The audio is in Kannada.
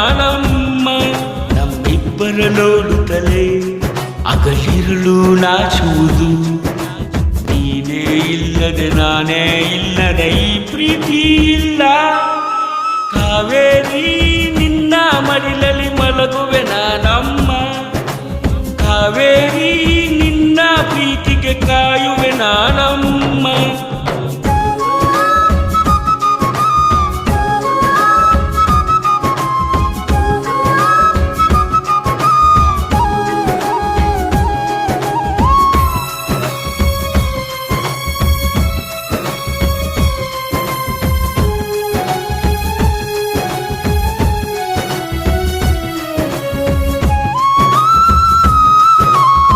ನಾನಮ್ಮ. ನಮ್ಮಿಬ್ಬರ ನೋಡುತ್ತಲೇ ಅಗಲಿರುಳು ನಾಚುವುದು, ನೀನೇ ಇಲ್ಲದೆ ನಾನೇ ಇಲ್ಲದೆ ಈ ಪ್ರೀತಿ ಇಲ್ಲ. ಕಾವೇರಿ ನಿನ್ನ ಮಡಿಲಲ್ಲಿ ಮಲಗುವೆ ನಾನಮ್ಮ, ಕಾವೇರಿ ನಿನ್ನ ಪ್ರೀತಿಗೆ ಕಾಯುವೆ ನಾನಮ್ಮ.